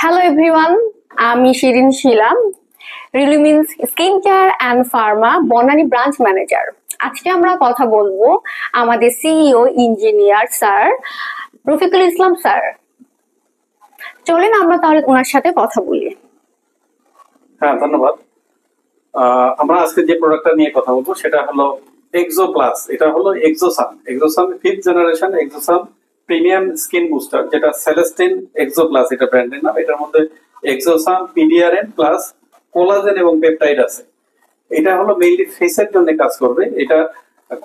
Hello everyone, আমি Shirin Shilam, Relumins skin care and pharma Banani branch manager. আজকে আমরা কথা বলবো আমাদের CEO engineer sir Rafiqul Islam sir. চলেন আমরা তাহলে ওনার সাথে কথা বলি। হ্যাঁ, ধন্যবাদ। আমরা আজকে যে প্রোডাক্টটা নিয়ে কথা বলবো সেটা হলো এক্সো প্লাস। এটা হলো exosome 5th generation exosome premium skin booster, যেটা সেলেস্টিন এক্সো প্লাস এটা ব্র্যান্ডের নাম। এটার মধ্যে এক্সোসান, পিডিআরএন প্লাস কোলাজেন এবং পেপটাইড আছে। এটা হলো মেইনলি ফেসের জন্য কাজ করবে। এটা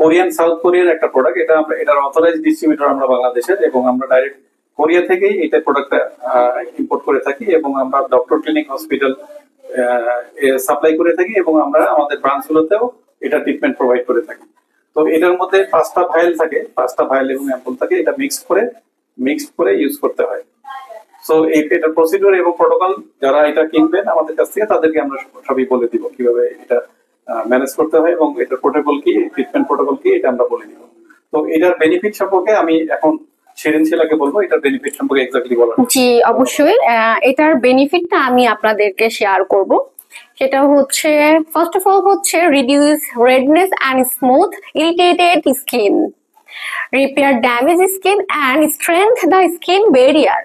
কোরিয়ান, সাউথ কোরিয়ান একটা প্রোডাক্ট। এটার অথরাইজ ডিস্ট্রিবিউটর আমরা বাংলাদেশের, এবং আমরা ডাইরেক্ট কোরিয়া থেকেই এটা প্রোডাক্টটা ইম্পোর্ট করে থাকি, এবং আমরা ডক্টর ক্লিনিক হসপিটাল সাপ্লাই করে থাকি, এবং আমরা আমাদের ব্রাঞ্চগুলোতেও এটা ট্রিটমেন্ট প্রোভাইড করে থাকি। তো এটার মধ্যে 5টা ভাইল থাকে, 5টা ভাইল এবং অ্যাম্পুল থাকে। এটা মিক্স করে ইউজ করতে হয়। সো এটা প্রসিডিউর এবং প্রোটোকল যারা এটা কিনবেন আমাদের কাছ থেকে তাদেরকে আমরা সবই বলে দিব কিভাবে এটা ম্যানেজ করতে হয়, এবং এটার প্রোটোকল কি, ট্রিটমেন্ট প্রোটোকল কি, এটা আমরা বলে দিব। তো এটার বেনিফিট সম্পর্কে আমি এখন শিরিন শিলাকে বলবো এটার বেনিফিট সম্পর্কে এক্স্যাক্টলি বলার। জি অবশ্যই, এটার বেনিফিটটা আমি আপনাদেরকে শেয়ার করব। সেটা হচ্ছে ফার্স্ট অফ অল হচ্ছে reduce redness and smooth irritated skin, repair damage skin and strength the skin barrier,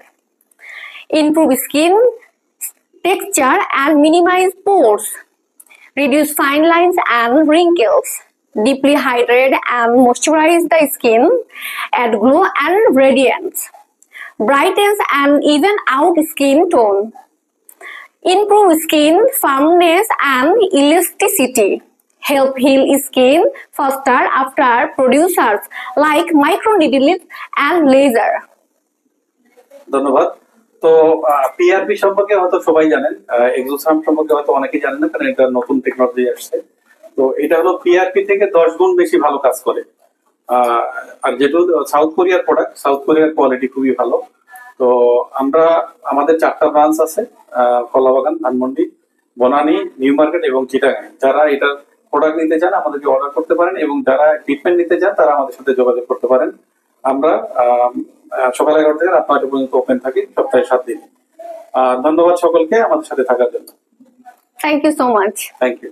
improve skin texture and minimize pores, reduce fine lines and wrinkles, deeply hydrate and moisturize the skin, add glow and radiance, brightens and even out skin tone, improve skin firmness and elasticity, help heal skin faster after procedures like microneedling and laser. ধন্যবাদ। তো PRP সম্পর্কে হয়তো সবাই জানেন, এক্সোসাম সম্পর্কে হয়তো অনেকেই জানেন না, কারণ এটা নতুন টেকনোলজি আসছে। তো এটা হলো পিআরপি থেকে 10 গুণ বেশি ভালো কাজ করে। আর যেহেতু সাউথ কোরিয়ার প্রোডাক্ট, সাউথ কোরিয়ার কোয়ালিটি খুবই ভালো। তো আমরা আমাদের 4টা ব্রাঞ্চ আছে, কলাবাগান, ধানমন্ডি, বনানী, নিউ মার্কেট এবং চিটাগাং। যারা এটা প্রোডাক্ট নিতে চান আমাদেরকে অর্ডার করতে পারেন, এবং যারা ট্রিটমেন্ট নিতে চান তারা আমাদের সাথে যোগাযোগ করতে পারেন। আমরা সকাল 11টা থেকে রাত 9টা পর্যন্ত ওপেন থাকি, সপ্তাহে 7 দিন। ধন্যবাদ সকলকে আমাদের সাথে থাকার জন্য। Thank you so much. Thank you.